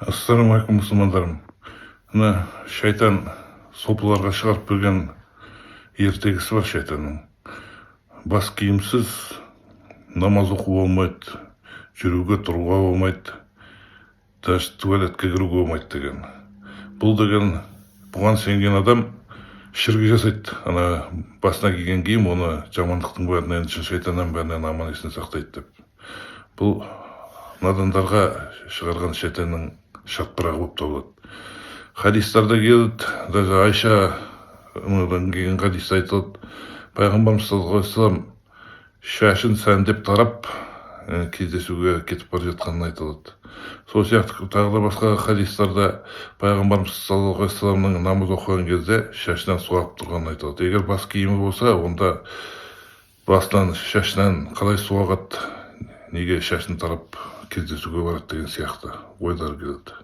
Ассалаумағалейкум, мұсылмандарым. Мына шайтан сопыларға шығарып берген ертегісі бар шайтанның. Бас киімсіз намаз оқу болмайды, жүруге тұруға болмайды, даже туалетке кіруге болмайды деген. Бұл деген бұған сенген адам шіркі жасайды. Ана басына киген киім оны жамандықтың бәрінен, шайтаннан бәрінен аман есен сақтайды деп. Бұл надандарға шығарған шайтанның шатпырағы болып табылады. Хадистарда келеді, даже Айшадан келген хадисте айтылады, пайғамбарымыз саллаллаху алейхи вассалам шашын сәндеп тарап кездесуге кетіп бара жатқанын айтылады. Сол сияқты тағы да басқа хадистарда пайғамбарымыз саллаллаху алейхи вассаламның намаз оқыған кезде шашынан су ағып тұрғанын айтылады. Егер бас киімі болса, онда басынан, шашынан қалай су ағады, неге шашын тарап кездесуге барады деген сияқты ойлар келеді.